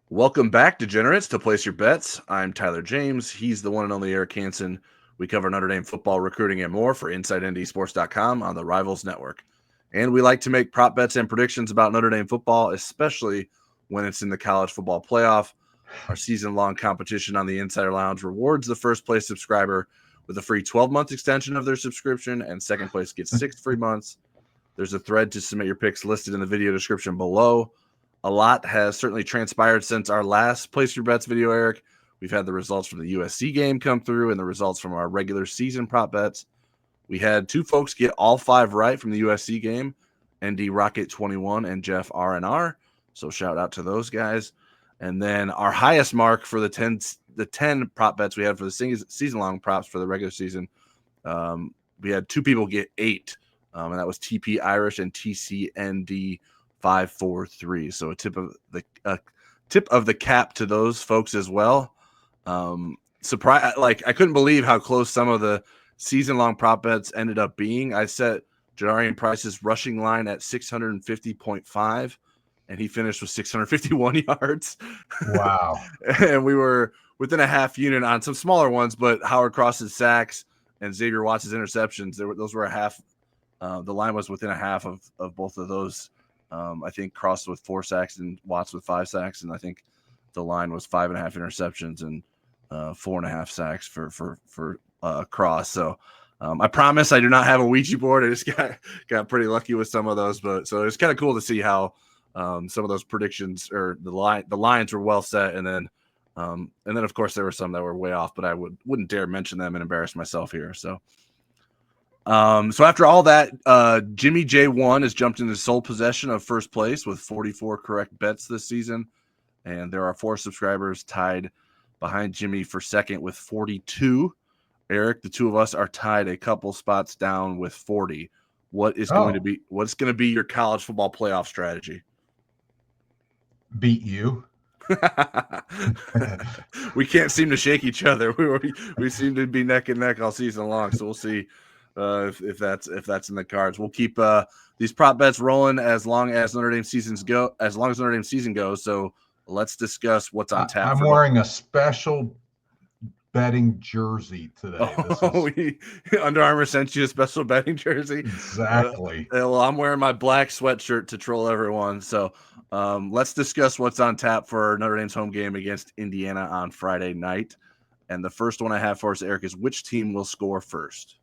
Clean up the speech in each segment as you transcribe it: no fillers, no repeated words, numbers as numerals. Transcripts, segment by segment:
Welcome back, degenerates, to Place Your Bets. I'm Tyler James. He's the one and only Eric Hansen. We cover Notre Dame football, recruiting, and more for InsideNDSports.com on the Rivals Network. And we like to make prop bets and predictions about Notre Dame football, especially when it's in the college football playoff. Our season-long competition on the Insider Lounge rewards the first-place subscriber with a free 12-month extension of their subscription, and second place gets 6 free months. There's a thread to submit your picks listed in the video description below. A lot has certainly transpired since our last Place Your Bets video, Eric. We've had the results from the USC game come through and the results from our regular season prop bets. We had two folks get all 5 right from the USC game, ND Rocket 21 and Jeff R&R. So shout out to those guys. And then our highest mark for the 10 prop bets we had for the season-long props for the regular season, we had 2 people get 8, and that was TP Irish and TCND 543. So a tip of the cap to those folks as well. Surprise! Like, I couldn't believe how close some of the season-long prop bets ended up being. I set Jadarian Price's rushing line at 650.5, and he finished with 651 yards. Wow. And we were within a half unit on some smaller ones, but Howard Cross's sacks and Xavier Watts' interceptions, those were a half. The line was within a half of both of those. I think Cross with 4 sacks and Watts with 5 sacks, and I think the line was 5.5 interceptions and 4.5 sacks for Cross. So I promise I do not have a Ouija board. I just got pretty lucky with some of those, but so it's kind of cool to see how some of those predictions or the lines were well set, and then of course there were some that were way off, but I wouldn't dare mention them and embarrass myself here. So after all that, Jimmy J1 has jumped into sole possession of first place with 44 correct bets this season. And there are 4 subscribers tied behind Jimmy for second with 42. Eric, the two of us are tied a couple spots down with 40. What's going to be your college football playoff strategy? Beat you. We can't seem to shake each other. We seem to be neck and neck all season long. So we'll see if that's in the cards. We'll keep these prop bets rolling as long as Notre Dame season goes. So let's discuss what's on tap. I'm wearing a special betting jersey today. Under Armour sent you a special betting jersey. Exactly. Well, I'm wearing my black sweatshirt to troll everyone. So let's discuss what's on tap for Notre Dame's home game against Indiana on Friday night. And the first one I have for us, Eric, is which team will score first?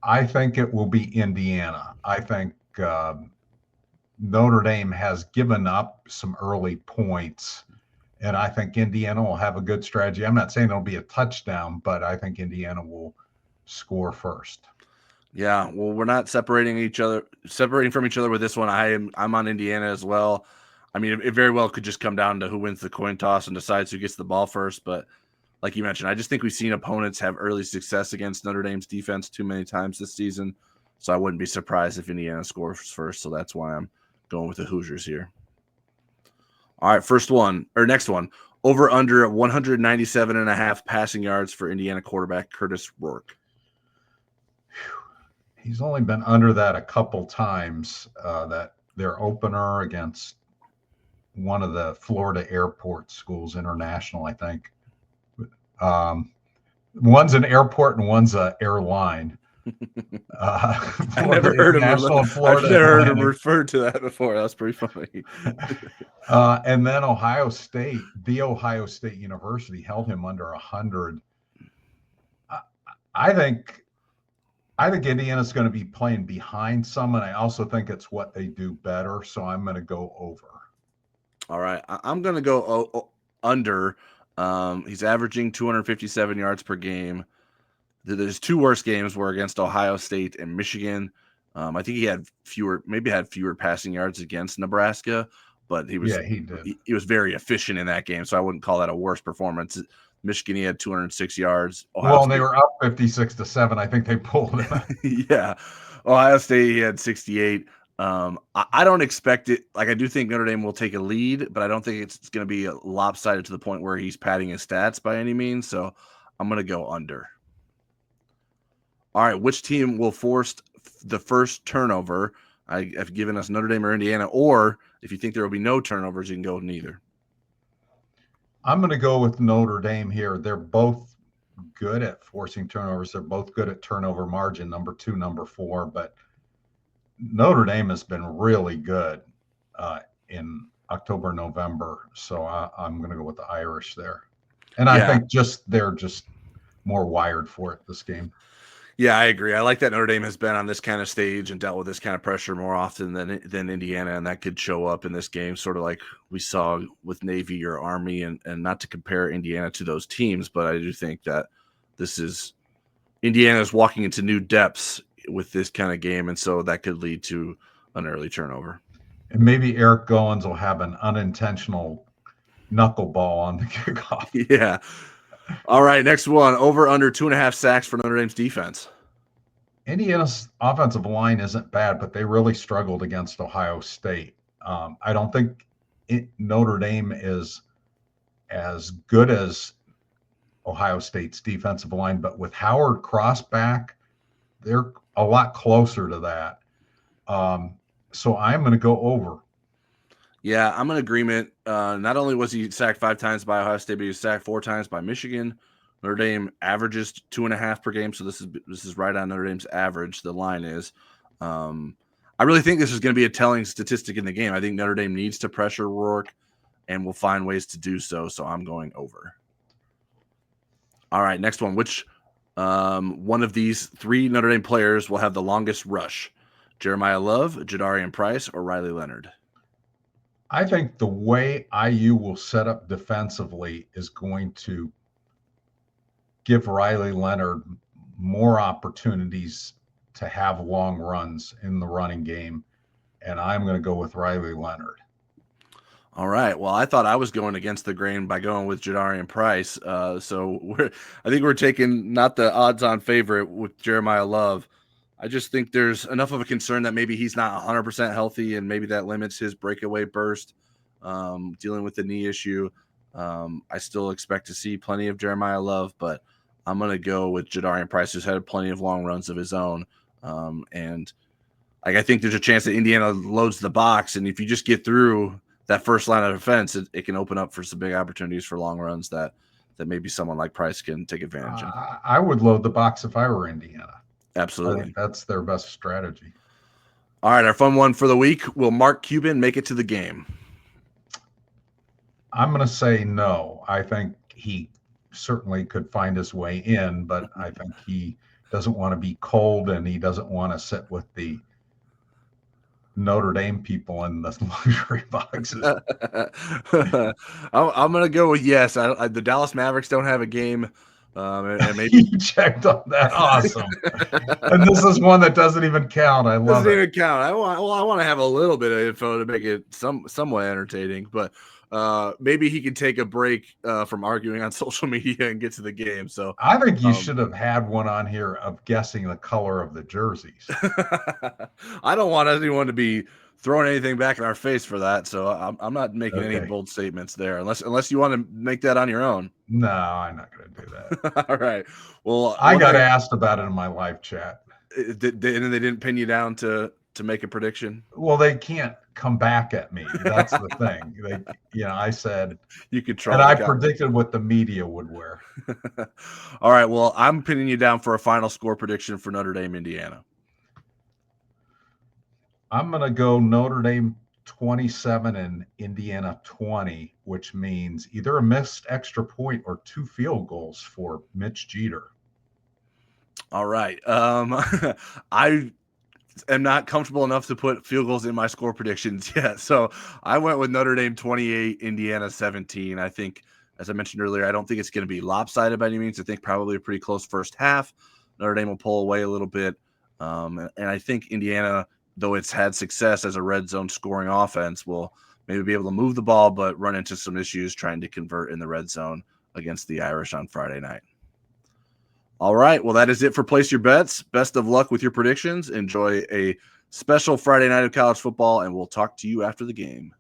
I think it will be Indiana. I think Notre Dame has given up some early points, and I think Indiana will have a good strategy. I'm not saying it'll be a touchdown, but I think Indiana will score first. Yeah, well, we're not separating from each other with this one. I'm on Indiana as well. I mean, it very well could just come down to who wins the coin toss and decides who gets the ball first. But like you mentioned, I just think we've seen opponents have early success against Notre Dame's defense too many times this season. So I wouldn't be surprised if Indiana scores first. So that's why I'm going with the Hoosiers here. All right, next one. Over under 197.5 passing yards for Indiana quarterback Kurtis Rourke. He's only been under that a couple times. That their opener against one of the Florida airport schools, international, I think. One's an airport and one's an airline. I never heard him referred to that before. That's pretty funny. And then Ohio State University held him under 100. I think Indiana's going to be playing behind some, and I also think it's what they do better. So I'm going to go over. All right, I'm going to go under. He's averaging 257 yards per game. There's 2 worst games were against Ohio State and Michigan. I think he had fewer passing yards against Nebraska, but he was very efficient in that game. So I wouldn't call that a worse performance. Michigan, he had 206 yards. They were up 56-7. I think they pulled him. Yeah. Ohio State, he had 68. I don't expect it. Like, I do think Notre Dame will take a lead, but I don't think it's going to be lopsided to the point where he's padding his stats by any means. So I'm going to go under. All right, which team will force the first turnover? I've given us Notre Dame or Indiana, or If you think there will be no turnovers, you can go with neither. I'm going to go with Notre Dame here. They're both good at forcing turnovers. They're both good at turnover margin, number 2, number 4. But Notre Dame has been really good in October, November. So I'm going to go with the Irish there. And I think they're just more wired for it this game. Yeah, I agree. I like that Notre Dame has been on this kind of stage and dealt with this kind of pressure more often than Indiana, and that could show up in this game, sort of like we saw with Navy or Army, and not to compare Indiana to those teams, but I do think that Indiana's walking into new depths with this kind of game, and so that could lead to an early turnover. And maybe Eric Goins will have an unintentional knuckleball on the kickoff. Yeah. All right, next one. Over under 2.5 sacks for Notre Dame's defense. Indiana's offensive line isn't bad, but they really struggled against Ohio State. I don't think Notre Dame is as good as Ohio State's defensive line, but with Howard Cross back, they're a lot closer to that. So I'm going to go over. Yeah, I'm in agreement. Not only was he sacked 5 times by Ohio State, but he was sacked 4 times by Michigan. Notre Dame averages 2.5 per game, so this is right on Notre Dame's average. The line is. I really think this is going to be a telling statistic in the game. I think Notre Dame needs to pressure Rourke, and will find ways to do so. So I'm going over. All right, next one. Which one of these 3 Notre Dame players will have the longest rush? Jeremiyah Love, Jadarian Price, or Riley Leonard? I think the way IU will set up defensively is going to give Riley Leonard more opportunities to have long runs in the running game. And I'm going to go with Riley Leonard. All right. Well, I thought I was going against the grain by going with Jadarian Price. So I think we're taking not the odds-on favorite with Jeremiyah Love. I just think there's enough of a concern that maybe he's not 100% healthy, and maybe that limits his breakaway burst, dealing with the knee issue. I still expect to see plenty of Jeremiyah Love, but I'm going to go with Jadarian Price, who's had plenty of long runs of his own. And I think there's a chance that Indiana loads the box, and if you just get through that first line of defense, it can open up for some big opportunities for long runs that maybe someone like Price can take advantage of. I would load the box if I were Indiana. Absolutely. I think that's their best strategy. All right, our fun one for the week. Will Mark Cuban make it to the game? I'm going to say no. I think he certainly could find his way in, but I think he doesn't want to be cold, and he doesn't want to sit with the Notre Dame people in the luxury boxes. I'm going to go with yes. The Dallas Mavericks don't have a game. And maybe you checked on that. Awesome. And this is one that doesn't even count. I love it. Doesn't even count. I want to have a little bit of info to make it somewhat entertaining, but maybe he can take a break from arguing on social media and get to the game. So I think you should have had one on here of guessing the color of the jerseys. I don't want anyone to be throwing anything back in our face for that, so I'm not making any bold statements there, unless you want to make that on your own. No, I'm not going to do that. All right. Well, I got asked about it in my live chat. And they didn't pin you down to make a prediction? Well, they can't come back at me. That's the thing. I said you could try, and I predicted what the media would wear. All right. Well, I'm pinning you down for a final score prediction for Notre Dame, Indiana. I'm going to go Notre Dame 27 and Indiana 20, which means either a missed extra point or 2 field goals for Mitch Jeter. All right. I am not comfortable enough to put field goals in my score predictions yet. So I went with Notre Dame 28, Indiana 17. I think, as I mentioned earlier, I don't think it's going to be lopsided by any means. I think probably a pretty close first half. Notre Dame will pull away a little bit. And I think Indiana, though it's had success as a red zone scoring offense, will maybe be able to move the ball, but run into some issues trying to convert in the red zone against the Irish on Friday night. All right. Well, that is it for Place Your Bets. Best of luck with your predictions. Enjoy a special Friday night of college football, and we'll talk to you after the game.